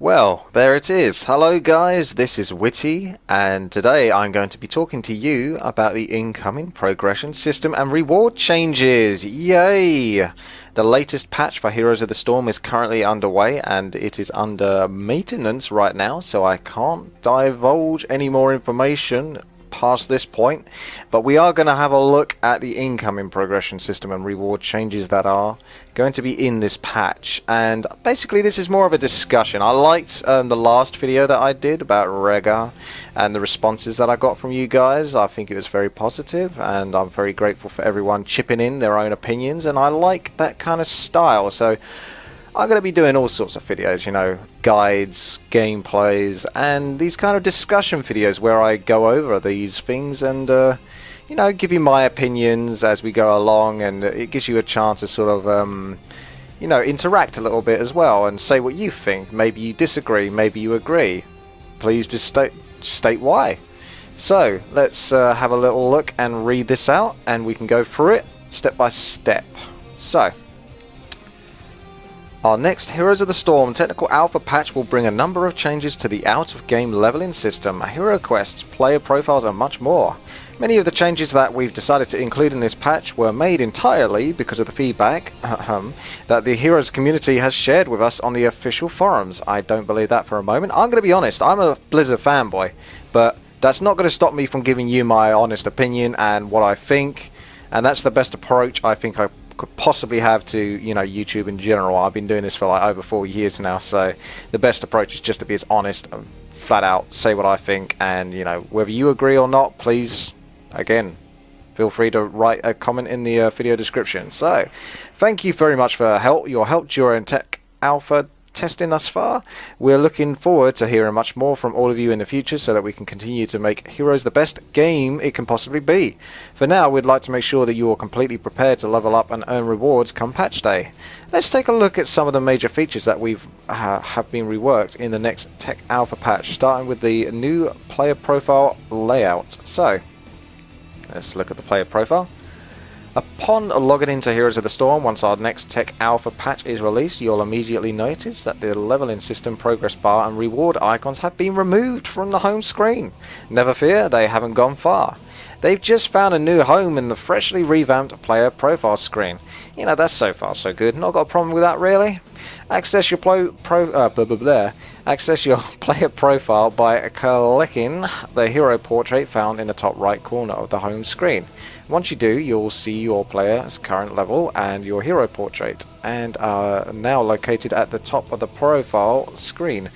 Well, there it is. Hello guys, this is WTii, and today I'm going to be talking to you about the incoming progression system and reward changes. Yay! The latest patch for Heroes of the Storm is currently underway, and it is under maintenance right now, so I can't divulge any more information past this point, but we are going to have a look at the incoming progression system and reward changes that are going to be in this patch. And basically this is more of a discussion. I liked the last video that I did about Rega and the responses that I got from you guys. I think it was very positive, and I'm very grateful for everyone chipping in their own opinions, and I like that kind of style. So I'm going to be doing all sorts of videos, you know, guides, gameplays, and these kind of discussion videos where I go over these things and, you know, give you my opinions as we go along, and it gives you a chance to sort of, you know, interact a little bit as well and say what you think. Maybe you disagree, maybe you agree. Please just state why. So, let's have a little look and read this out, and we can go through it step by step. So, our next Heroes of the Storm Technical Alpha patch will bring a number of changes to the out-of-game leveling system, hero quests, player profiles, and much more. Many of the changes that we've decided to include in this patch were made entirely because of the feedback that the Heroes community has shared with us on the official forums. I don't believe that for a moment. I'm going to be honest, I'm a Blizzard fanboy, but that's not going to stop me from giving you my honest opinion and what I think, and that's the best approach I think I could possibly have to, you know, YouTube in general. I've been doing this for like over 4 years now, so the best approach is just to be as honest and flat out say what I think, and you know, whether you agree or not, please, again, feel free to write a comment in the video description. So thank you very much for your help during Tech Alpha testing thus far. We're looking forward to hearing much more from all of you in the future so that we can continue to make Heroes the best game it can possibly be. For now, we'd like to make sure that you are completely prepared to level up and earn rewards come patch day. Let's take a look at some of the major features that have been reworked in the next Tech Alpha patch, starting with the new player profile layout. So, let's look at the player profile. Upon logging into Heroes of the Storm, once our next Tech Alpha patch is released, you'll immediately notice that the leveling system, progress bar, and reward icons have been removed from the home screen. Never fear, they haven't gone far. They've just found a new home in the freshly revamped player profile screen. You know, that's so far so good. Not got a problem with that, really. Access your Access your player profile by clicking the hero portrait found in the top right corner of the home screen. Once you do, you'll see your player's current level and your hero portrait, and are now located at the top of the profile screen.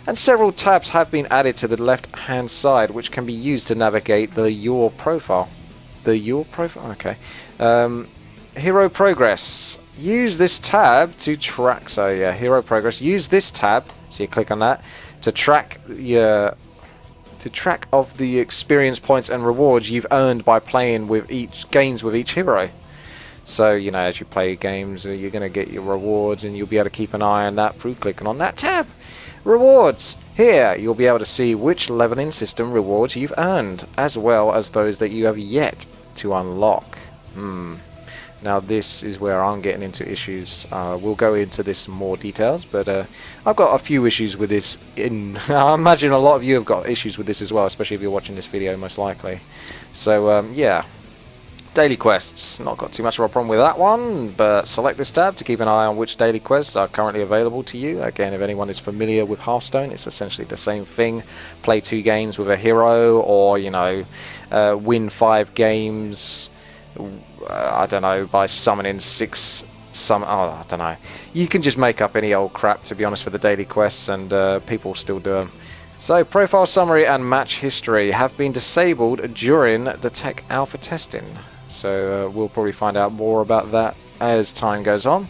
And several tabs have been added to the left hand side, which can be used to navigate the Your Profile. Okay. Hero Progress. Use this tab to track, so yeah, Hero Progress. Use this tab, so you click on that, to track of the experience points and rewards you've earned by playing with games with each hero. So, you know, as you play games, you're going to get your rewards, and you'll be able to keep an eye on that through clicking on that tab. Rewards. Here, you'll be able to see which leveling system rewards you've earned, as well as those that you have yet to unlock. Now this is where I'm getting into issues. We'll go into this in more details, but I've got a few issues with this. I imagine a lot of you have got issues with this as well, especially if you're watching this video, most likely. So yeah, daily quests. Not got too much of a problem with that one, but select this tab to keep an eye on which daily quests are currently available to you. Again, if anyone is familiar with Hearthstone, it's essentially the same thing. Play 2 games with a hero, or, you know, win 5 games. I don't know, by summoning 6 I don't know. You can just make up any old crap, to be honest, for the daily quests, and people still do them. So, profile summary and match history have been disabled during the Tech Alpha testing. So we'll probably find out more about that as time goes on.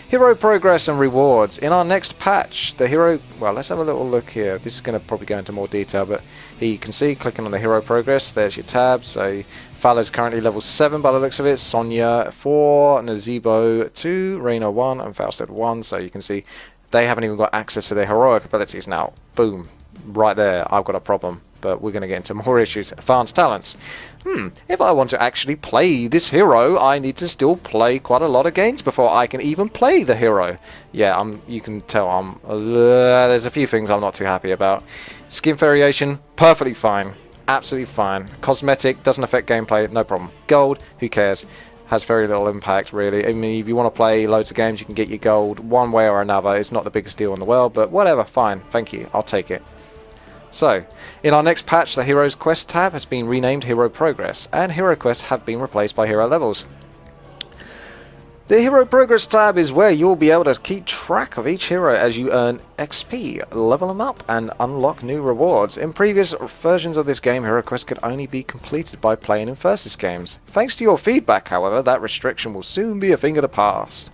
Hero progress and rewards. In our next patch, the hero... Well, let's have a little look here. This is going to probably go into more detail, but here you can see, clicking on the hero progress, there's your tab. So, Fala's currently level 7 by the looks of it, Sonya 4, Nazebo 2, Reina 1, and Fausted 1. So you can see they haven't even got access to their heroic abilities now. Boom. Right there, I've got a problem. but we're going to get into more issues. Advanced talents. If I want to actually play this hero, I need to still play quite a lot of games before I can even play the hero. Yeah, you can tell there's a few things I'm not too happy about. Skin variation, perfectly fine. Absolutely fine. Cosmetic, doesn't affect gameplay, no problem. Gold, who cares? Has very little impact, really. I mean, if you want to play loads of games, you can get your gold one way or another. It's not the biggest deal in the world, but whatever, fine. Thank you. I'll take it. So, in our next patch, the Heroes Quest tab has been renamed Hero Progress, and Hero Quests have been replaced by Hero Levels. The Hero Progress tab is where you'll be able to keep track of each hero as you earn XP, level them up, and unlock new rewards. In previous versions of this game, Hero Quest could only be completed by playing in versus games. Thanks to your feedback, however, that restriction will soon be a thing of the past.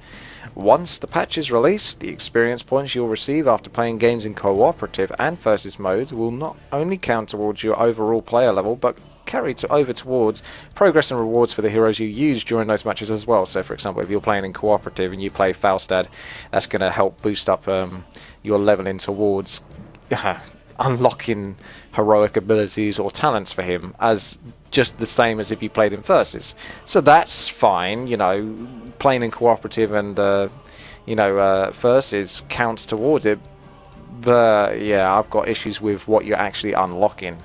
Once the patch is released, the experience points you'll receive after playing games in cooperative and versus modes will not only count towards your overall player level, but carry over towards progress and rewards for the heroes you use during those matches as well. So for example, if you're playing in cooperative and you play Falstad, that's going to help boost up your leveling towards unlocking heroic abilities or talents for him, as just the same as if you played in versus. So that's fine, you know, playing in cooperative and versus counts towards it. But yeah, I've got issues with what you're actually unlocking.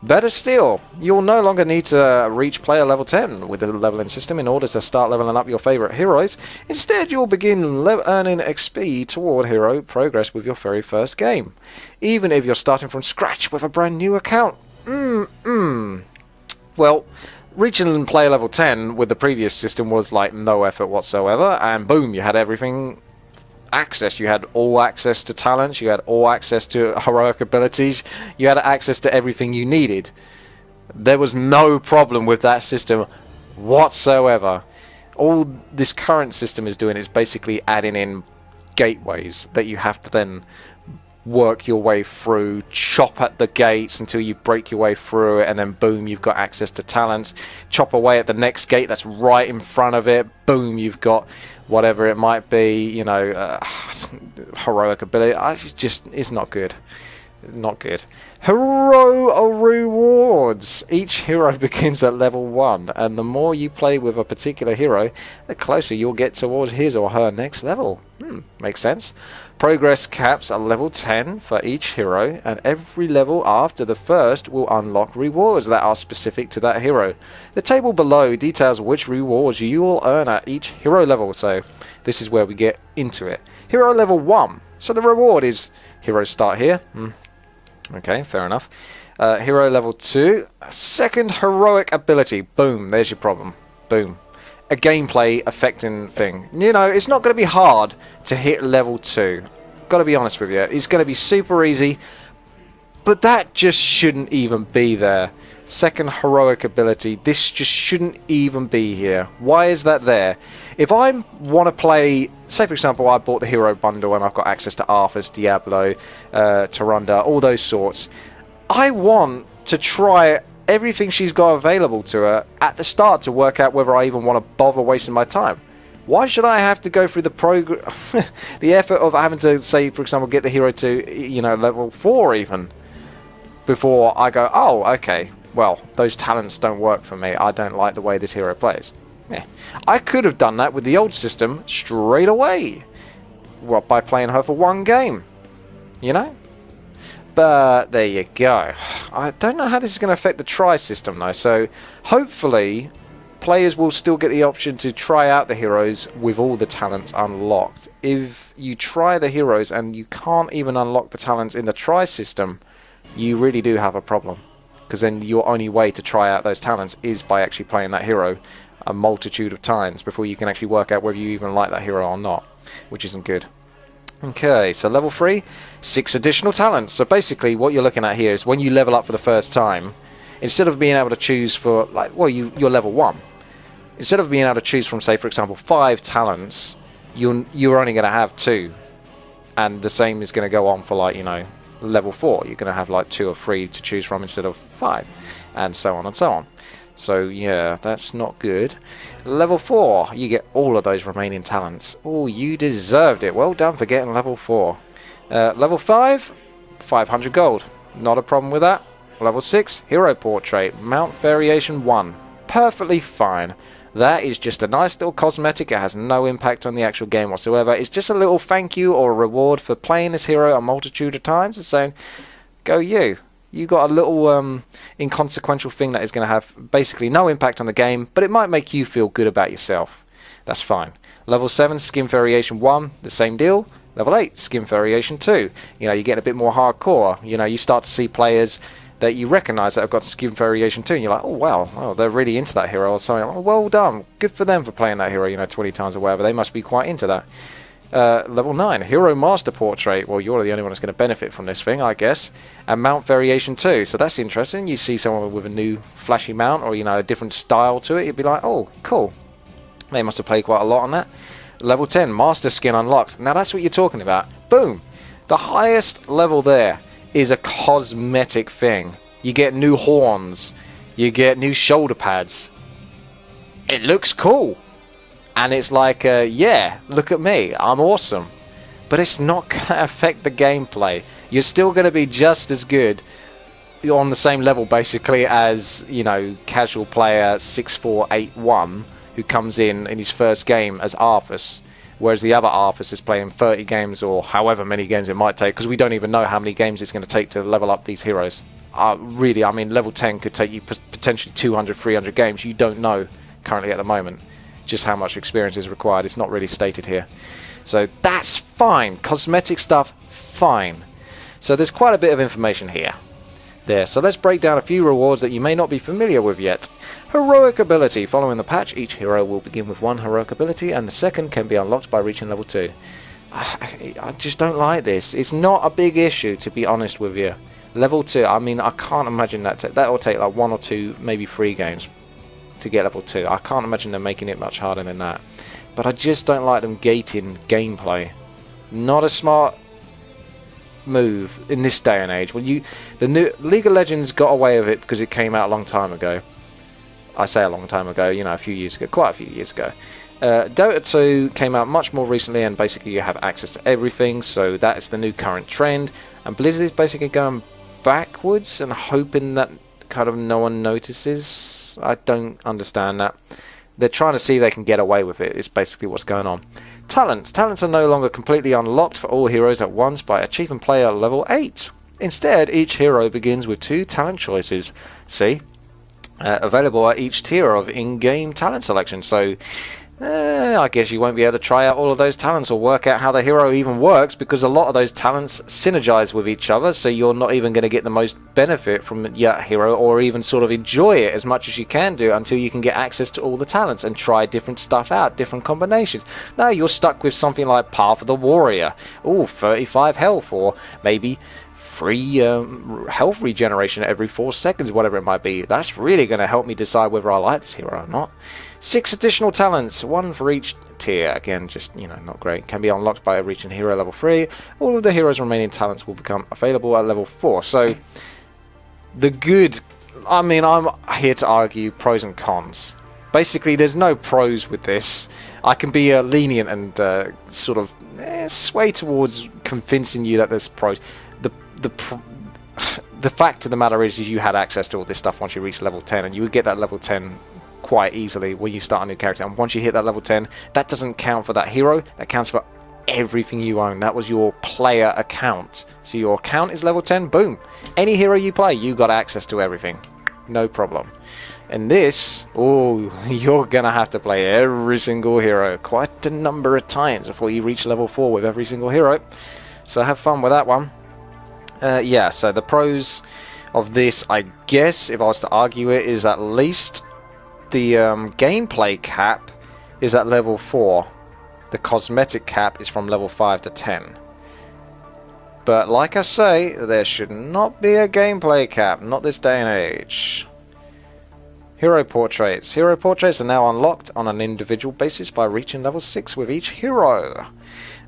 Better still, you'll no longer need to reach player level 10 with the leveling system in order to start leveling up your favourite heroes. Instead, you'll begin earning XP toward hero progress with your very first game, even if you're starting from scratch with a brand new account. Well, reaching player level 10 with the previous system was like no effort whatsoever, and boom, you had everything access. You had all access to talents, you had all access to heroic abilities, you had access to everything you needed. There was no problem with that system whatsoever. All this current system is doing is basically adding in gateways that you have to then work your way through, chop at the gates until you break your way through it, and then boom, you've got access to talents. Chop away at the next gate that's right in front of it, boom, you've got whatever it might be, you know, heroic ability. It's not good. Not good. Hero rewards! Each hero begins at level 1, and the more you play with a particular hero, the closer you'll get towards his or her next level. Makes sense. Progress caps are level 10 for each hero, and every level after the first will unlock rewards that are specific to that hero. The table below details which rewards you will earn at each hero level, so this is where we get into it. Hero level 1. So the reward is heroes start here. Okay, fair enough. Hero level 2. Second heroic ability. Boom, there's your problem. Boom. A gameplay affecting thing. You know, it's not going to be hard to hit level 2. Got to be honest with you. It's going to be super easy. But that just shouldn't even be there. Second heroic ability. This just shouldn't even be here. Why is that there? If I want to play, say for example, I bought the hero bundle and I've got access to Arthas, Diablo, Tarunda, all those sorts. I want to try everything she's got available to her at the start to work out whether I even want to bother wasting my time. Why should I have to go through the effort of having to, say, for example, get the hero to, you know, level 4 even, before I go, oh, okay, well, those talents don't work for me. I don't like the way this hero plays. Yeah. I could have done that with the old system straight away. Well, by playing her for one game, you know? But there you go. I don't know how this is going to affect the try system though, so hopefully players will still get the option to try out the heroes with all the talents unlocked. If you try the heroes and you can't even unlock the talents in the try system, you really do have a problem. Because then your only way to try out those talents is by actually playing that hero a multitude of times before you can actually work out whether you even like that hero or not, which isn't good. Okay, so level 3, 6 additional talents. So basically what you're looking at here is when you level up for the first time, instead of being able to choose for, like, well, you're level 1. Instead of being able to choose from, say, for example, 5 talents, you're only going to have 2. And the same is going to go on for, like, you know, level 4. You're going to have, like, 2 or 3 to choose from instead of 5. And so on and so on. So, yeah, that's not good. Level 4, you get all of those remaining talents. Oh, you deserved it. Well done for getting level 4. Level 5, 500 gold. Not a problem with that. Level 6, Hero Portrait, Mount Variation 1. Perfectly fine. That is just a nice little cosmetic. It has no impact on the actual game whatsoever. It's just a little thank you or a reward for playing this hero a multitude of times and saying, go you. You got a little inconsequential thing that is going to have basically no impact on the game, but it might make you feel good about yourself. That's fine. Level 7, Skin Variation 1, the same deal. Level 8, Skin Variation 2. You know, you're getting a bit more hardcore. You know, you start to see players that you recognise that have got Skin Variation 2, and you're like, oh wow, oh, they're really into that hero or something. Oh, well done. Good for them for playing that hero, you know, 20 times or whatever. They must be quite into that. Level 9, Hero Master Portrait. Well, you're the only one that's going to benefit from this thing, I guess. And Mount Variation 2. So that's interesting. You see someone with a new flashy mount or, you know, a different style to it. You'd be like, oh, cool. They must have played quite a lot on that. Level 10, Master Skin unlocked. Now that's what you're talking about. Boom. The highest level there is a cosmetic thing. You get new horns. You get new shoulder pads. It looks cool. And it's like, yeah, look at me, I'm awesome. But it's not going to affect the gameplay. You're still going to be just as good. You're on the same level, basically, as, you know, casual player 6481, who comes in his first game as Arthas. Whereas the other Arthas is playing 30 games, or however many games it might take, because we don't even know how many games it's going to take to level up these heroes. Really, I mean, level 10 could take you potentially 200, 300 games. You don't know currently at the moment just how much experience is required. It's not really stated here. So that's fine. Cosmetic stuff, fine. So there's quite a bit of information here. So let's break down a few rewards that you may not be familiar with yet. Heroic ability. Following the patch, each hero will begin with one heroic ability, and the second can be unlocked by reaching level 2. I just don't like this. It's not a big issue, to be honest with you. Level 2, I mean, I can't imagine that will take like 1 or 2, maybe 3 games to get level 2. I can't imagine them making it much harder than that. But I just don't like them gating gameplay. Not a smart move in this day and age. When the new League of Legends got away with it because it came out a long time ago. I say a long time ago, you know, a few years ago, quite a few years ago. Dota 2 came out much more recently, and basically you have access to everything, so that is the new current trend. And Blizzard is basically going backwards and hoping that kind of no one notices. I don't understand that. They're trying to see if they can get away with it, is basically what's going on. Talents. Talents are no longer completely unlocked for all heroes at once by achieving player level 8. Instead, each hero begins with 2 talent choices. See? Available at each tier of in-game talent selection. So, I guess you won't be able to try out all of those talents or work out how the hero even works, because a lot of those talents synergize with each other, so you're not even going to get the most benefit from your hero or even sort of enjoy it as much as you can do until you can get access to all the talents and try different stuff out, different combinations. No, you're stuck with something like Path of the Warrior. Ooh, 35 health, or maybe free health regeneration every 4 seconds, whatever it might be. That's really going to help me decide whether I like this hero or not. 6 additional talents, 1 for each tier. Again, just, you know, not great. Can be unlocked by reaching hero level 3. All of the hero's remaining talents will become available at level 4. So, the good... I mean, I'm here to argue pros and cons. Basically, there's no pros with this. I can be lenient and sort of sway towards convincing you that there's pros. The fact of the matter is you had access to all this stuff once you reach level 10, and you would get that level 10 quite easily when you start a new character. And once you hit that level 10, that doesn't count for that hero, that counts for everything you own. That was your player account. So your account is level 10, boom. Any hero you play, you got access to everything. No problem. And this, oh, you're gonna have to play every single hero quite a number of times before you reach level 4 with every single hero. So have fun with that one. Yeah, so the pros of this, I guess, if I was to argue it, is at least the gameplay cap is at level 4. The cosmetic cap is from level 5 to 10. But like I say, there should not be a gameplay cap, not this day and age. Hero portraits. Hero portraits are now unlocked on an individual basis by reaching level 6 with each hero.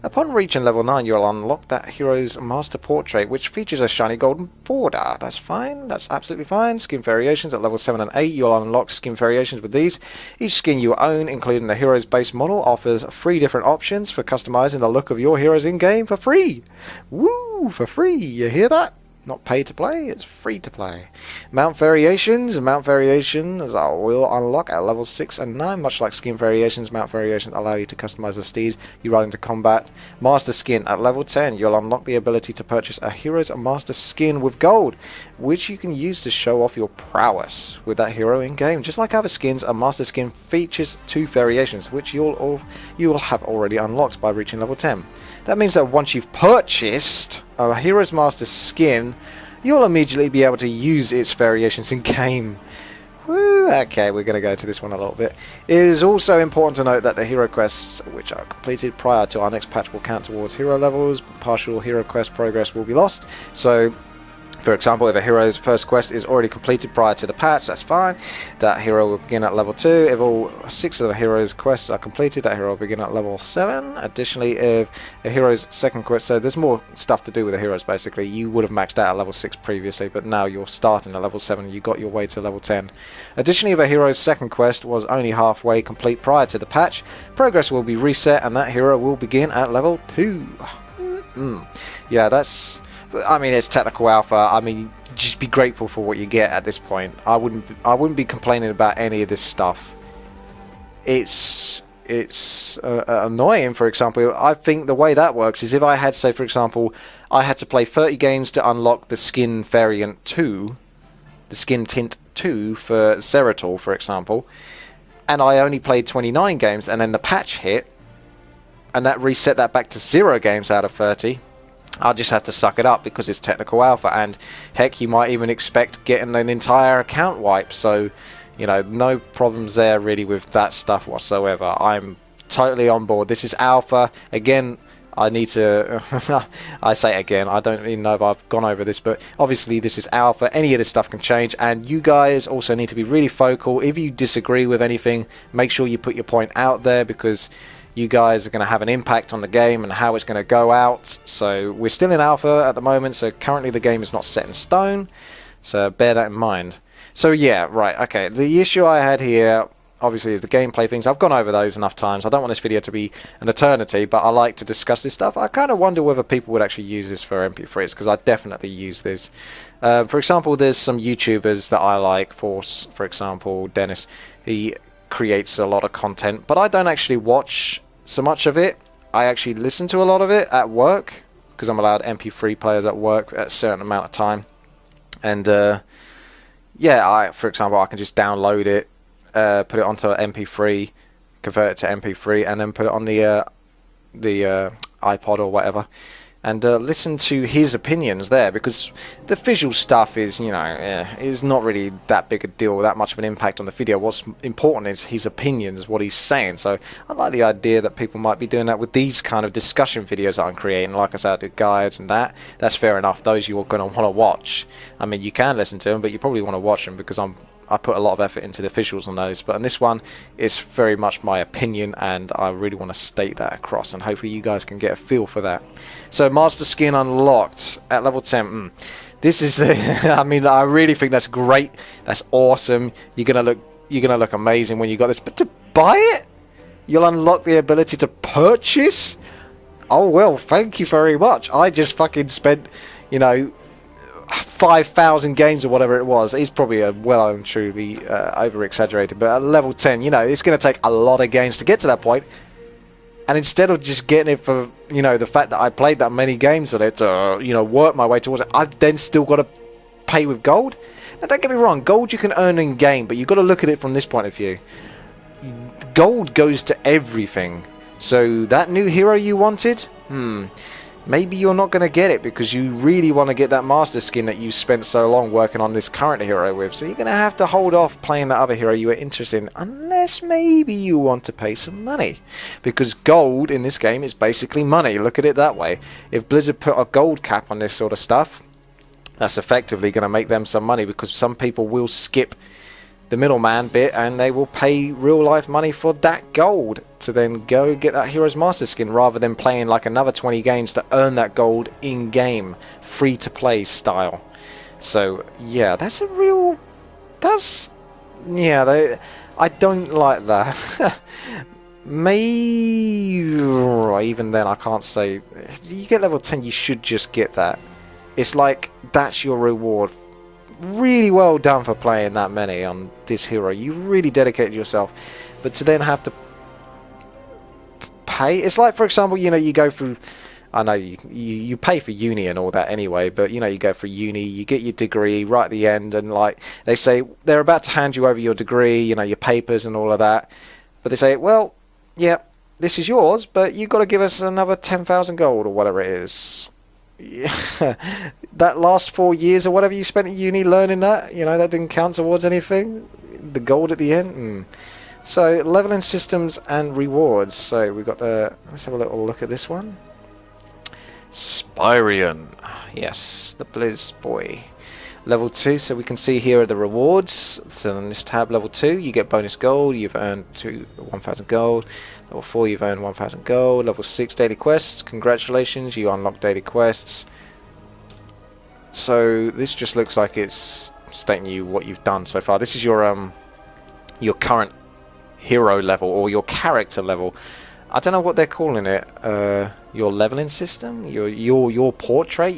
Upon reaching level 9, you'll unlock that hero's master portrait, which features a shiny golden border. That's fine, that's absolutely fine. Skin variations at level 7 and 8, you'll unlock skin variations with these. Each skin you own, including the hero's base model, offers 3 different options for customizing the look of your heroes in-game for free. Woo, for free, you hear that? not pay to play, it's free to play. Mount variations will unlock at level 6 and 9. Much like skin variations, mount variations allow you to customize the steed you ride into combat. Master skin at level 10, you'll unlock the ability to purchase a hero's master skin with gold, which you can use to show off your prowess with that hero in game. Just like other skins, a master skin features 2 variations, which you'll have already unlocked by reaching level 10. That means that once you've purchased a hero's master skin, you'll immediately be able to use its variations in game. Woo, okay, we're going to go to this one a little bit. It is also important to note that the hero quests which are completed prior to our next patch will count towards hero levels. Partial hero quest progress will be lost. So, for example, if a hero's first quest is already completed prior to the patch, that's fine. That hero will begin at level 2. If all 6 of the hero's quests are completed, that hero will begin at level 7. Additionally, if a hero's second quest, so there's more stuff to do with the heroes basically. You would have maxed out at level 6 previously, but now you're starting at level 7. You got your way to level 10. Additionally, if a hero's second quest was only halfway complete prior to the patch, progress will be reset and that hero will begin at level 2. Yeah, that's... I mean, it's technical alpha. I mean, just be grateful for what you get at this point. I wouldn't be complaining about any of this stuff. It's annoying. For example, I think the way that works is if I had, say, for example, I had to play 30 games to unlock the skin variant 2, the skin tint 2 for Zeratul, for example, and I only played 29 games, and then the patch hit, and that reset that back to 0 games out of 30. I'll just have to suck it up because it's technical alpha, and heck, you might even expect getting an entire account wipe. So, you know, no problems there really with that stuff whatsoever. I'm totally on board. This is alpha. Again, I need to... I say again, I don't even know if I've gone over this, but obviously this is alpha. Any of this stuff can change, and you guys also need to be really vocal. If you disagree with anything, make sure you put your point out there, because you guys are going to have an impact on the game and how it's going to go out. So we're still in alpha at the moment, so currently the game is not set in stone, so bear that in mind. So yeah, right, okay, the issue I had here obviously is the gameplay things. I've gone over those enough times. I don't want this video to be an eternity, but I like to discuss this stuff. I kind of wonder whether people would actually use this for MP3s, because I definitely use this. For example, there's some YouTubers that I like. For example, Dennis, he creates a lot of content, but I don't actually watch so much of it. I actually listen to a lot of it at work, because I'm allowed MP3 players at work at a certain amount of time. And yeah, for example, I can just download it, put it onto MP3, convert it to MP3, and then put it on the iPod or whatever, and listen to his opinions there, because the visual stuff is, you know, is not really that big a deal, that much of an impact on the video. What's important is his opinions, what he's saying. So I like the idea that people might be doing that with these kind of discussion videos that I'm creating. Like I said, I do guides and that's fair enough. Those you're going to want to watch. I mean, you can listen to them, but you probably want to watch them, because I put a lot of effort into the visuals on those. But on this one, it's very much my opinion, and I really want to state that across, and hopefully you guys can get a feel for that. So master skin unlocked at level 10. This is the I mean, I really think that's great. That's awesome. You're gonna look amazing when you got this. But to buy it, you'll unlock the ability to purchase. Oh well, thank you very much. I just fucking spent, you know, 5,000 games or whatever it was. It's probably a well and truly over exaggerated, but at level 10, you know, it's going to take a lot of games to get to that point. And instead of just getting it for, you know, the fact that I played that many games on it to, you know, work my way towards it, I've then still got to pay with gold. Now don't get me wrong, gold you can earn in game, but you've got to look at it from this point of view. Gold goes to everything. So that new hero you wanted, maybe you're not going to get it, because you really want to get that master skin that you spent so long working on this current hero with. So you're going to have to hold off playing that other hero you were interested in, unless maybe you want to pay some money, because gold in this game is basically money. Look at it that way. If Blizzard put a gold cap on this sort of stuff, that's effectively going to make them some money, because some people will skip the middleman bit and they will pay real life money for that gold to then go get that hero's master skin, rather than playing like another 20 games to earn that gold in game, free to play style. So yeah, that's a real, I don't like that. Maybe even then I can't say. You get level 10, you should just get that. It's like that's your reward. Really well done for playing that many on this hero. You really dedicated yourself. But to then have to pay, it's like, for example, you know, you go through, I know you pay for uni and all that anyway, but you know, you go for uni, you get your degree right at the end, and like they say they're about to hand you over your degree, you know, your papers and all of that, but they say, well, yeah, this is yours, but you've got to give us another 10,000 gold or whatever it is. Yeah. That last 4 years or whatever you spent at uni learning that, you know, that didn't count towards anything. The gold at the end. So leveling systems and rewards. So we've got the, let's have a little look at this one. Spyrian, yes, the Blizz boy. Level 2, so we can see here are the rewards. So on this tab, level 2, you get bonus gold. You've earned 1,000 gold. Level 4, you've earned 1,000 gold. Level 6, daily quests. Congratulations, you unlock daily quests. So this just looks like it's stating you what you've done so far. This is your current hero level or your character level. I don't know what they're calling it. Your leveling system, your portrait,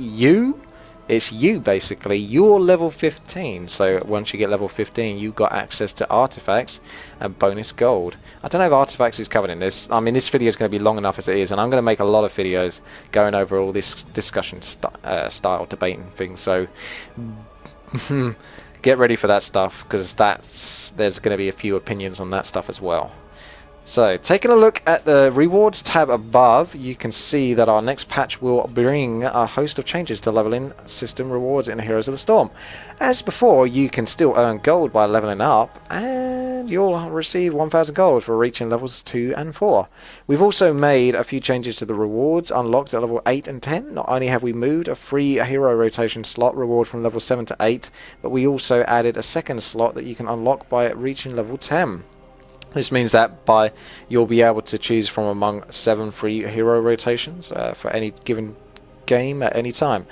it's you basically. You're level 15. So once you get level 15, you got access to artifacts and bonus gold. I don't know if artifacts is covered in this. I mean, this video is going to be long enough as it is, and I'm going to make a lot of videos going over all this discussion style debate and things. So get ready for that stuff, because there's going to be a few opinions on that stuff as well. So, taking a look at the rewards tab above, you can see that our next patch will bring a host of changes to leveling system rewards in Heroes of the Storm. As before, you can still earn gold by leveling up, and you'll receive 1,000 gold for reaching levels 2 and 4. We've also made a few changes to the rewards unlocked at level 8 and 10. Not only have we moved a free hero rotation slot reward from level 7 to 8, but we also added a second slot that you can unlock by reaching level 10. This means that you'll be able to choose from among 7 free hero rotations for any given game at any time.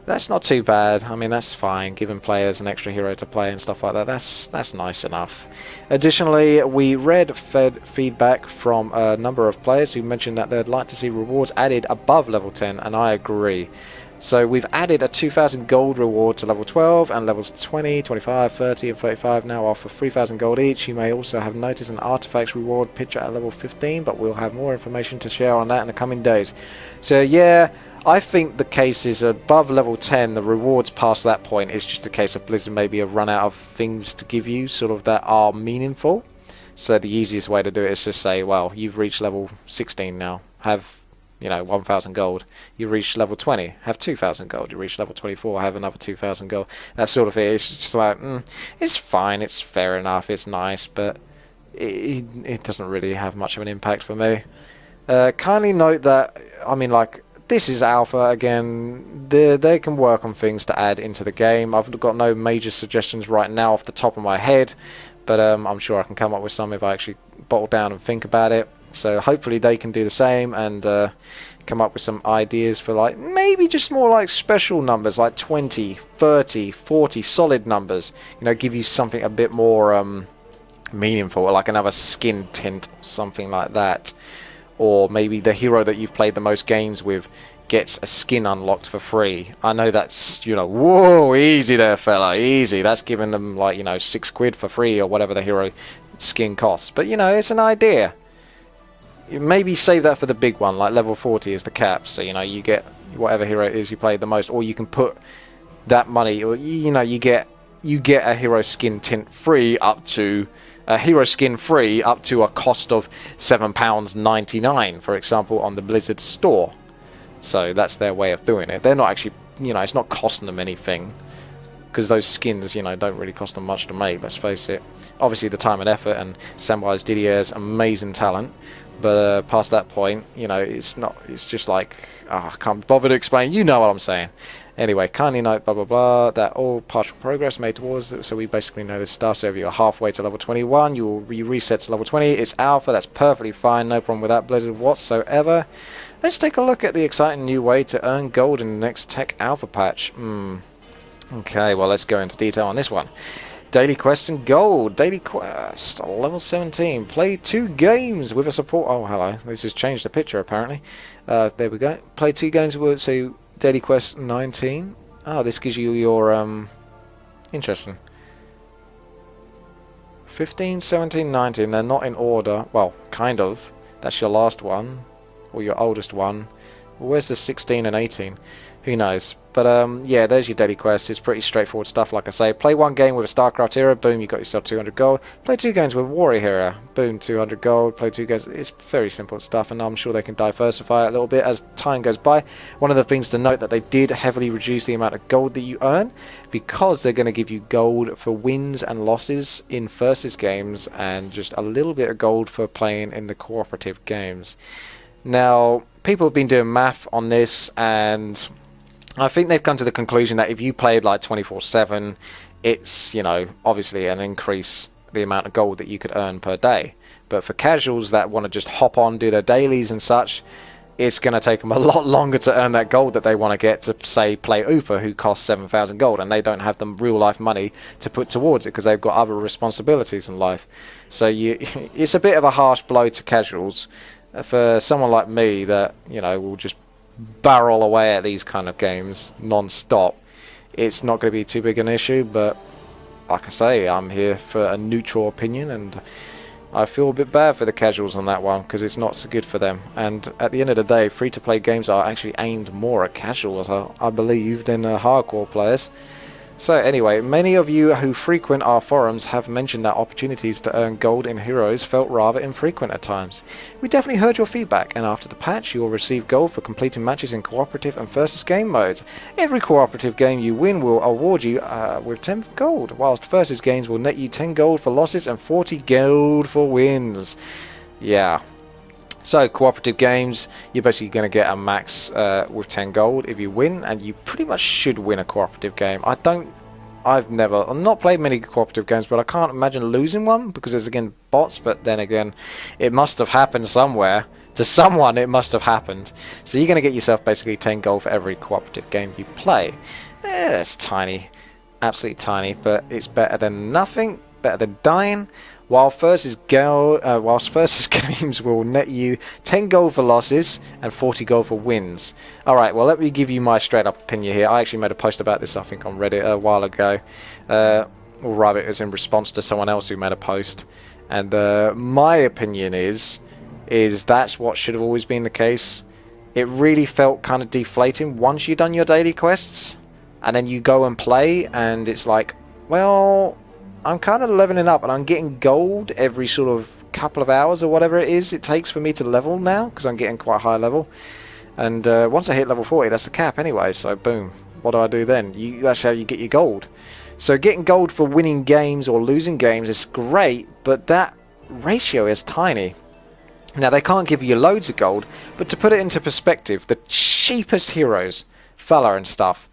That's not too bad. I mean, that's fine, giving players an extra hero to play and stuff like that. That's nice enough. Additionally, we read feedback from a number of players who mentioned that they'd like to see rewards added above level 10, and I agree. So we've added a 2,000 gold reward to level 12, and levels 20, 25, 30 and 35 now offer 3,000 gold each. You may also have noticed an artifacts reward picture at level 15, but we'll have more information to share on that in the coming days. So yeah, I think the case is above level 10, the rewards past that point is just a case of Blizzard maybe have run out of things to give you sort of that are meaningful. So the easiest way to do it is just say, well, you've reached level 16 now, have 1,000 gold. You reach level 20, have 2,000 gold. You reach level 24, have another 2,000 gold. That sort of it. It's just like, it's fine, it's fair enough, it's nice, but it doesn't really have much of an impact for me. Kindly note that, I mean, like, this is alpha again. They can work on things to add into the game. I've got no major suggestions right now off the top of my head, but I'm sure I can come up with some if I actually bottle down and think about it. So hopefully they can do the same and come up with some ideas for, like, maybe just more like special numbers, like 20, 30, 40 solid numbers. Give you something a bit more meaningful, like another skin tint or something like that. Or maybe the hero that you've played the most games with gets a skin unlocked for free. I know that's, whoa, easy there, fella, easy. That's giving them, like, £6 for free or whatever the hero skin costs. But, it's an idea. Maybe save that for the big one, like level 40 is the cap, so you get whatever hero it is you played the most, or you can put that money, or you get a hero skin tint free up to a cost of £7.99, for example, on the Blizzard store. So that's their way of doing it. They're not actually, it's not costing them anything, because those skins, don't really cost them much to make, let's face it. Obviously the time and effort, and Samwise Didier's amazing talent. But past that point, it's just like, I can't bother to explain. You know what I'm saying. Anyway, kindly note, blah, blah, blah, that all partial progress made towards it. So we basically know this stuff. So if you're halfway to level 21, you reset to level 20. It's alpha. That's perfectly fine. No problem with that, Blizzard whatsoever. Let's take a look at the exciting new way to earn gold in the next tech alpha patch. Okay, well, let's go into detail on this one. Daily quest and gold. Daily quest, level 17. Play 2 games with a support. Oh, hello. This has changed the picture, apparently. There we go. Play 2 games with, so daily quest 19. Oh, this gives you your interesting. 15, 17, 19, they're not in order. Well, kind of. That's your last one, or your oldest one. Well, where's the 16 and 18? Who knows? But yeah, there's your daily quest. It's pretty straightforward stuff, like I say. Play one game with a StarCraft hero, boom, you got yourself 200 gold. Play 2 games with a warrior hero, boom, 200 gold. Play 2 games. It's very simple stuff, and I'm sure they can diversify it a little bit as time goes by. One of the things to note that they did heavily reduce the amount of gold that you earn, because they're going to give you gold for wins and losses in versus games, and just a little bit of gold for playing in the cooperative games. Now, people have been doing math on this, and I think they've come to the conclusion that if you played like 24/7, it's, you know, obviously an increase the amount of gold that you could earn per day. But for casuals that want to just hop on, do their dailies and such, it's going to take them a lot longer to earn that gold that they want to get to, say, play Ufa, who costs 7,000 gold, and they don't have the real life money to put towards it because they've got other responsibilities in life. So it's a bit of a harsh blow to casuals. For someone like me that, you know, will just barrel away at these kind of games non-stop, it's not going to be too big an issue. But like I say, I'm here for a neutral opinion, and I feel a bit bad for the casuals on that one because it's not so good for them. And at the end of the day, free-to-play games are actually aimed more at casuals, I believe, than hardcore players. So anyway, many of you who frequent our forums have mentioned that opportunities to earn gold in heroes felt rather infrequent at times. We definitely heard your feedback, and after the patch you will receive gold for completing matches in cooperative and versus game modes. Every cooperative game you win will award you with 10 gold, whilst versus games will net you 10 gold for losses and 40 gold for wins. Yeah. So, cooperative games, you're basically going to get a max with 10 gold if you win, and you pretty much should win a cooperative game. I've not played many cooperative games, but I can't imagine losing one, because there's, again, bots, but then again, it must have happened somewhere. To someone, it must have happened. So you're going to get yourself basically 10 gold for every cooperative game you play. It's tiny. Absolutely tiny, but it's better than nothing, better than dying. Whilst versus games will net you 10 gold for losses and 40 gold for wins. Alright, well, let me give you my straight up opinion here. I actually made a post about this, I think, on Reddit a while ago. Or rather, it was in response to someone else who made a post. And my opinion is that's what should have always been the case. It really felt kind of deflating once you've done your daily quests, and then you go and play, and it's like, well, I'm kind of leveling up and I'm getting gold every sort of couple of hours or whatever it is it takes for me to level now, because I'm getting quite high level. And once I hit level 40, that's the cap anyway, so boom. What do I do then? That's how you get your gold. So getting gold for winning games or losing games is great, but that ratio is tiny. Now, they can't give you loads of gold, but to put it into perspective, the cheapest heroes, Fella and stuff,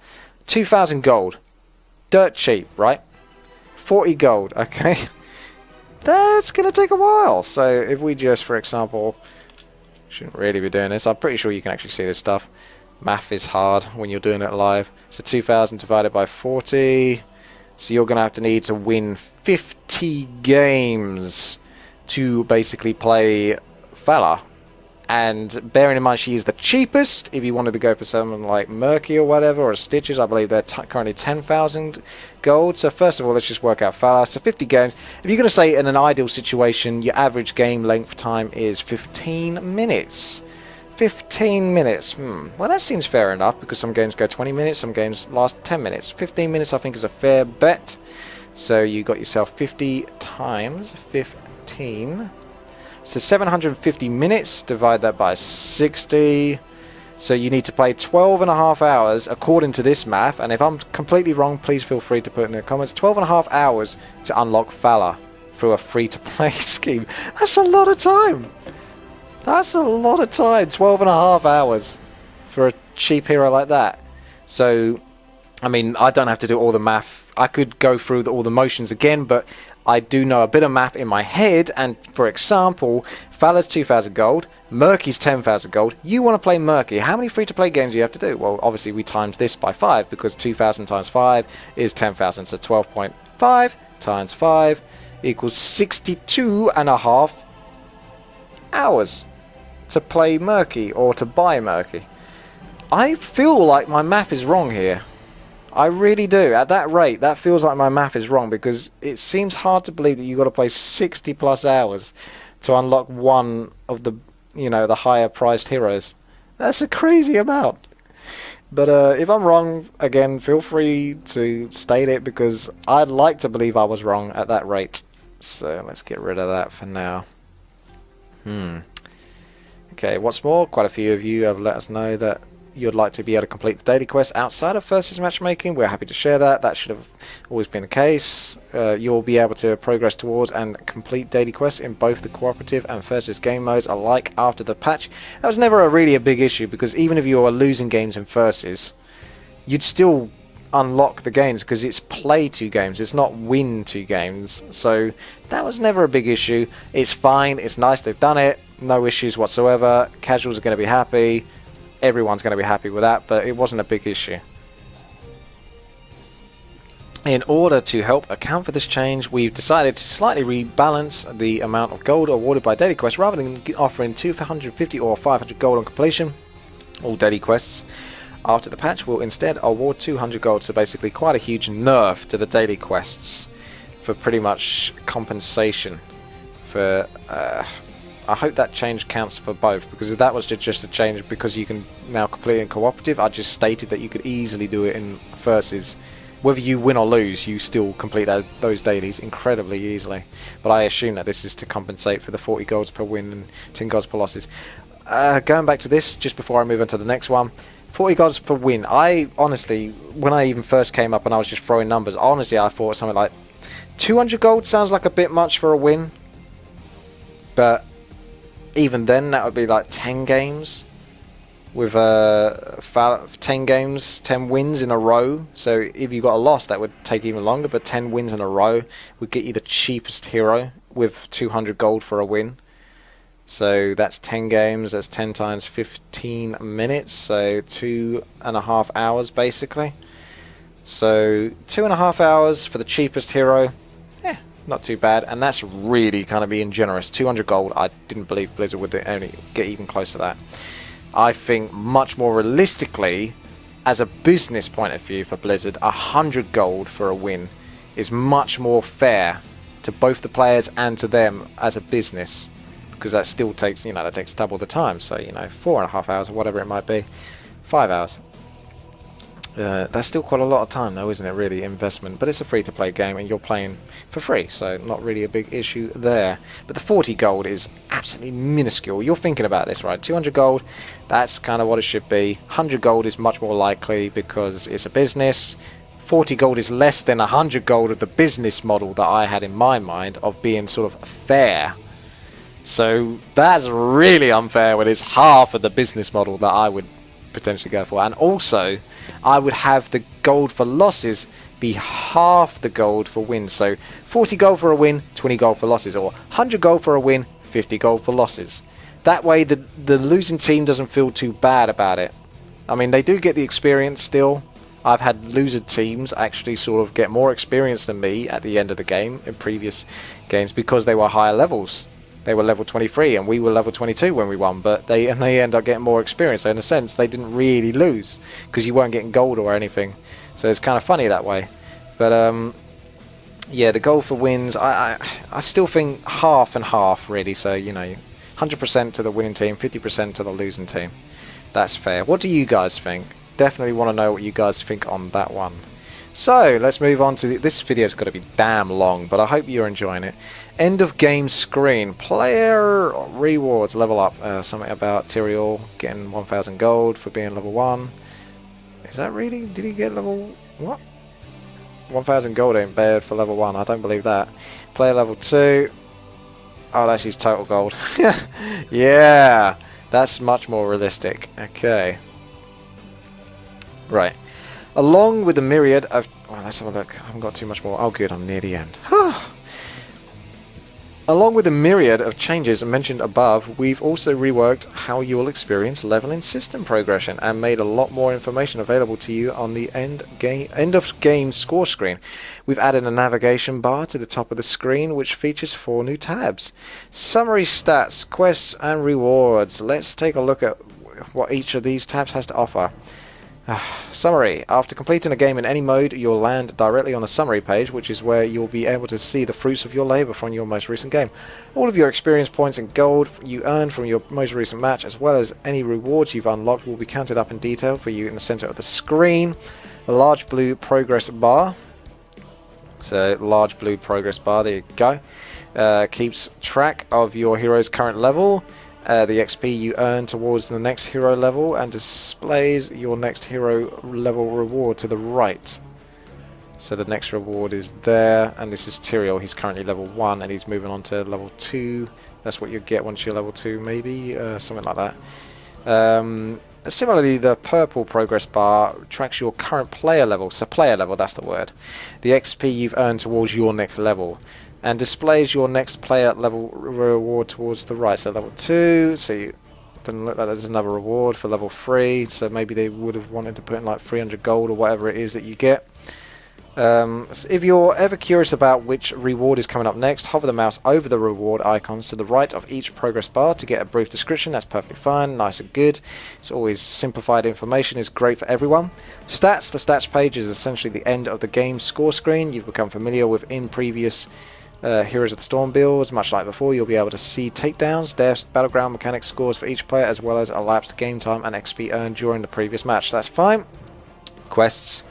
2,000 gold. Dirt cheap, right? 40 gold, okay? That's going to take a while. So if we just, for example, shouldn't really be doing this. I'm pretty sure you can actually see this stuff. Math is hard when you're doing it live. So 2,000 divided by 40. So you're going to need to win 50 games to basically play Fella. And bearing in mind she is the cheapest, if you wanted to go for someone like Murky or whatever, or Stitches, I believe they're currently 10,000 gold. So first of all, let's just work out Fella. So 50 games. If you're going to say in an ideal situation, your average game length time is 15 minutes. 15 minutes. Well, that seems fair enough, because some games go 20 minutes, some games last 10 minutes. 15 minutes, I think, is a fair bet. So you got yourself 50 times 15. So 750 minutes, divide that by 60. So you need to play 12.5 hours according to this math. And if I'm completely wrong, please feel free to put in the comments. 12.5 hours to unlock Fella through a free-to-play scheme. That's a lot of time. That's a lot of time. 12.5 hours for a cheap hero like that. So, I mean, I don't have to do all the math. I could go through all the motions again, but I do know a bit of math in my head. And for example, Fella's 2,000 gold, Murky's 10,000 gold. You want to play Murky. How many free-to-play games do you have to do? Well, obviously we times this by 5, because 2,000 times 5 is 10,000. So 12.5 times 5 equals 62.5 hours to play Murky or to buy Murky. I feel like my math is wrong here. I really do. At that rate, that feels like my math is wrong, because it seems hard to believe that you've got to play 60 plus hours to unlock one of the, the higher priced heroes. That's a crazy amount. But if I'm wrong, again, feel free to state it, because I'd like to believe I was wrong at that rate. So let's get rid of that for now. Okay, what's more, quite a few of you have let us know that you'd like to be able to complete the daily quests outside of versus matchmaking. We're happy to share that. That should have always been the case. You'll be able to progress towards and complete daily quests in both the cooperative and versus game modes alike after the patch. That was never really a big issue, because even if you were losing games in versus, you'd still unlock the games, because it's play 2 games, it's not win 2 games. So that was never a big issue. It's fine, it's nice they've done it, no issues whatsoever. Casuals are going to be happy, everyone's going to be happy with that, but it wasn't a big issue. In order to help account for this change, we've decided to slightly rebalance the amount of gold awarded by daily quests. Rather than offering 250 or 500 gold on completion, all daily quests after the patch will instead award 200 gold. So basically quite a huge nerf to the daily quests for pretty much compensation for I hope that change counts for both, because if that was just a change because you can now complete it in cooperative, I just stated that you could easily do it in versus. Whether you win or lose, you still complete those dailies incredibly easily. But I assume that this is to compensate for the 40 golds per win and 10 golds per losses. Going back to this, just before I move on to the next one, 40 golds per win. I honestly, when I even first came up and I was just throwing numbers, honestly I thought something like 200 gold sounds like a bit much for a win. But even then, that would be like 10 games with 10 games, 10 wins in a row. So if you got a loss, that would take even longer, but 10 wins in a row would get you the cheapest hero with 200 gold for a win. So that's 10 games, that's 10 times 15 minutes, so 2.5 hours basically. So 2.5 hours for the cheapest hero. Not too bad, and that's really kind of being generous. 200 gold, I didn't believe Blizzard would only get even close to that. I think much more realistically, as a business point of view for Blizzard, 100 gold for a win is much more fair to both the players and to them as a business, because that still takes, that takes double the time. So 4.5 hours or whatever it might be, 5 hours. That's still quite a lot of time though, isn't it, really, investment, but it's a free to play game and you're playing for free, so not really a big issue there. But the 40 gold is absolutely minuscule. You're thinking about this, right? 200 gold, that's kind of what it should be. 100 gold is much more likely because it's a business. 40 gold is less than 100 gold of the business model that I had in my mind of being sort of fair. So that's really unfair when it's half of the business model that I would potentially go for. And also I would have the gold for losses be half the gold for wins. So 40 gold for a win, 20 gold for losses, or 100 gold for a win, 50 gold for losses. That way the losing team doesn't feel too bad about it. I mean, they do get the experience still. I've had loser teams actually sort of get more experience than me at the end of the game in previous games because they were higher levels. They were level 23 and we were level 22 when we won, but they end up getting more experience. So in a sense, they didn't really lose because you weren't getting gold or anything. So it's kind of funny that way. But yeah, the gold for wins, I still think half and half really. So 100% to the winning team, 50% to the losing team. That's fair. What do you guys think? Definitely want to know what you guys think on that one. So let's move on to this video's got to be damn long, but I hope you're enjoying it. End of game screen, player rewards, level up. Something about Tyrael getting 1,000 gold for being level 1. Is that really? Did he get level what? 1,000 gold ain't bad for level 1. I don't believe that. Player level 2. Oh, that's his total gold. Yeah, that's much more realistic. Okay. Right. Along with the myriad of... Well, let's have a look. I haven't got too much more. Oh, good. I'm near the end. Along with the myriad of changes mentioned above, we've also reworked how you will experience leveling system progression and made a lot more information available to you on the end of game score screen. We've added a navigation bar to the top of the screen which features 4 new tabs. Summary stats, quests and rewards. Let's take a look at what each of these tabs has to offer. Summary. After completing a game in any mode, you'll land directly on the summary page, which is where you'll be able to see the fruits of your labour from your most recent game. All of your experience points and gold you earned from your most recent match, as well as any rewards you've unlocked, will be counted up in detail for you in the centre of the screen. A large blue progress bar. So, large blue progress bar, there you go. Keeps track of your hero's current level, the XP you earn towards the next hero level, and displays your next hero level reward to the right. So the next reward is there, and this is Tyrael. He's currently level 1 and he's moving on to level 2. That's what you get once you're level 2, maybe, something like that. Similarly, the purple progress bar tracks your current player level, so player level, that's the word, the XP you've earned towards your next level, and displays your next player level reward towards the right. So level 2, so it doesn't look like there's another reward for level 3, so maybe they would have wanted to put in like 300 gold or whatever it is that you get. So if you're ever curious about which reward is coming up next, hover the mouse over the reward icons to the right of each progress bar to get a brief description. That's perfectly fine, nice and good. It's always simplified information, is great for everyone. Stats. The stats page is essentially the end of the game's score screen. You've become familiar with in previous Heroes of the Storm builds. Much like before, you'll be able to see takedowns, deaths, battleground mechanics scores for each player, as well as elapsed game time and XP earned during the previous match. That's fine. Quests.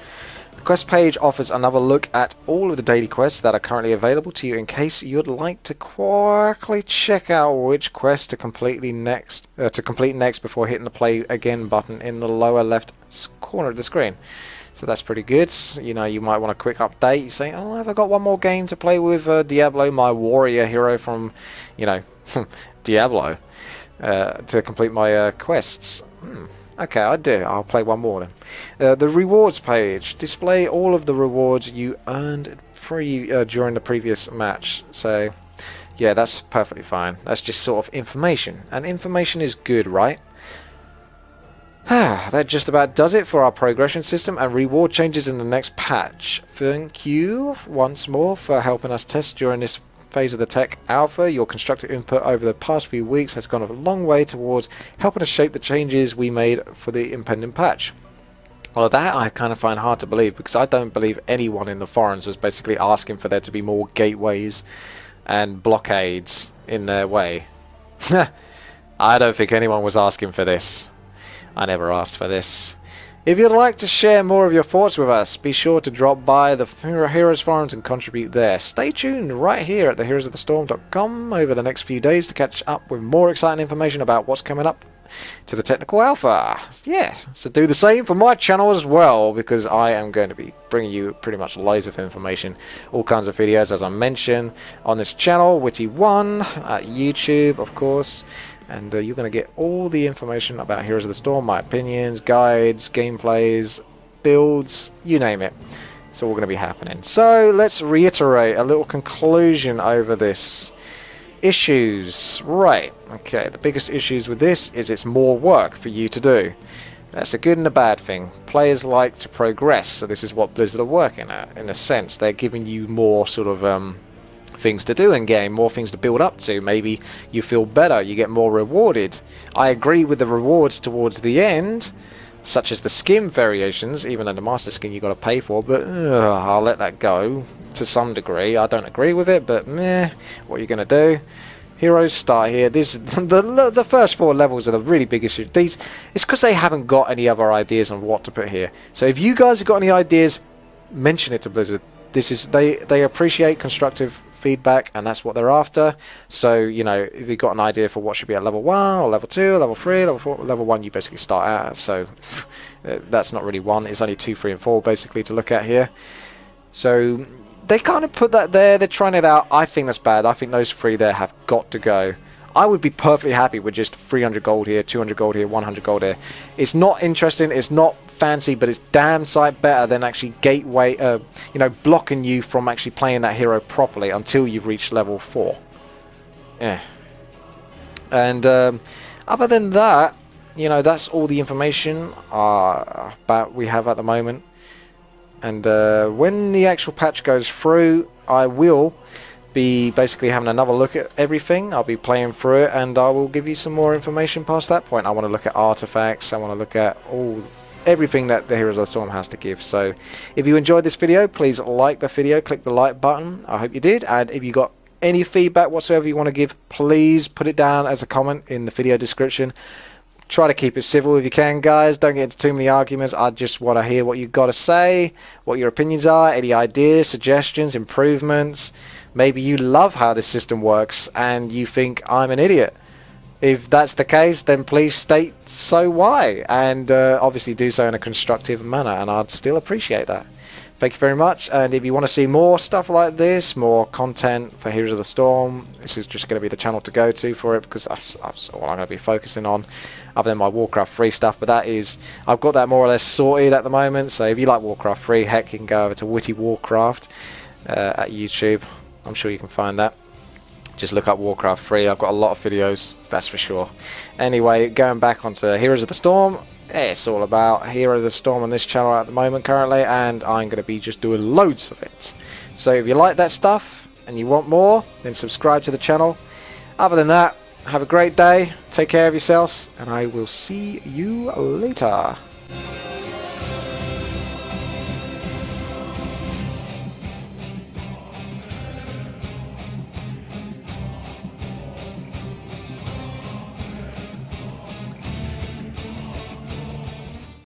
The quest page offers another look at all of the daily quests that are currently available to you in case you'd like to quickly check out which quest to complete next before hitting the play again button in the lower left corner of the screen. So that's pretty good. You know, you might want a quick update. You say, oh, have I got one more game to play with Diablo, my warrior hero from, you know, Diablo, to complete my quests. Okay, I do. I'll play one more then. The rewards page. Display all of the rewards you earned during the previous match. So, yeah, that's perfectly fine. That's just sort of information. And information is good, right? That just about does it for our progression system and reward changes in the next patch. Thank you once more for helping us test during this phase of the tech alpha. Your constructive input over the past few weeks has gone a long way towards helping us shape the changes we made for the impending patch. Well, that I kind of find hard to believe, because I don't believe anyone in the forums was basically asking for there to be more gateways and blockades in their way. I don't think anyone was asking for this. I never asked for this. If you'd like to share more of your thoughts with us, be sure to drop by the Heroes forums and contribute there. Stay tuned right here at theheroesofthestorm.com over the next few days to catch up with more exciting information about what's coming up to the technical alpha. Yeah, so do the same for my channel as well, because I am going to be bringing you pretty much loads of information, all kinds of videos, as I mentioned, on this channel, WTii, at YouTube, of course. And you're going to get all the information about Heroes of the Storm, my opinions, guides, gameplays, builds, you name it. It's all going to be happening. So let's reiterate a little conclusion over this. Issues. Right. Okay, the biggest issues with this is it's more work for you to do. That's a good and a bad thing. Players like to progress, so this is what Blizzard are working at, in a sense. They're giving you more sort of things to do in game, more things to build up to. Maybe you feel better, you get more rewarded. I agree with the rewards towards the end, such as the skin variations, even though the master skin you got to pay for, but I'll let that go to some degree. I don't agree with it, but meh, what are you going to do? Heroes start here. The first 4 levels are the really big issue. It's because they haven't got any other ideas on what to put here. So if you guys have got any ideas, mention it to Blizzard. They appreciate constructive feedback, and that's what they're after. So, you know, if you've got an idea for what should be at level 1 or level 2, level 3, level 4, level 1 you basically start at. So that's not really 1, it's only 2, 3 and 4 basically to look at here. So they kind of put that there, they're trying it out. I think that's bad. I think those 3 there have got to go. I would be perfectly happy with just 300 gold here, 200 gold here, 100 gold here. It's not interesting, it's not fancy, but it's damn sight better than actually blocking you from actually playing that hero properly until you've reached level 4. Yeah. And other than that, you know, that's all the information we have at the moment. And when the actual patch goes through, I will be basically having another look at everything. I'll be playing through it, and I will give you some more information past that point. I want to look at artifacts, I want to look at all everything that the Heroes of the Storm has to give. So if you enjoyed this video, please like the video, click the like button. I hope you did. And if you got any feedback whatsoever you want to give, please put it down as a comment in the video description. Try to keep it civil if you can, guys. Don't get into too many arguments. I just want to hear what you've got to say, what your opinions are, any ideas, suggestions, improvements. Maybe you love how this system works and you think I'm an idiot. If that's the case, then please state so why, and obviously do so in a constructive manner, and I'd still appreciate that. Thank you very much, and if you want to see more stuff like this, more content for Heroes of the Storm, this is just going to be the channel to go to for it, because that's all I'm going to be focusing on, other than my Warcraft 3 stuff. But that is, I've got that more or less sorted at the moment. So if you like Warcraft 3, heck, you can go over to Witty Warcraft at YouTube. I'm sure you can find that. Just look up Warcraft 3. I've got a lot of videos, that's for sure. Anyway, going back onto Heroes of the Storm, it's all about Heroes of the Storm on this channel at the moment currently, and I'm going to be just doing loads of it. So if you like that stuff and you want more, then subscribe to the channel. Other than that, have a great day, take care of yourselves, and I will see you later.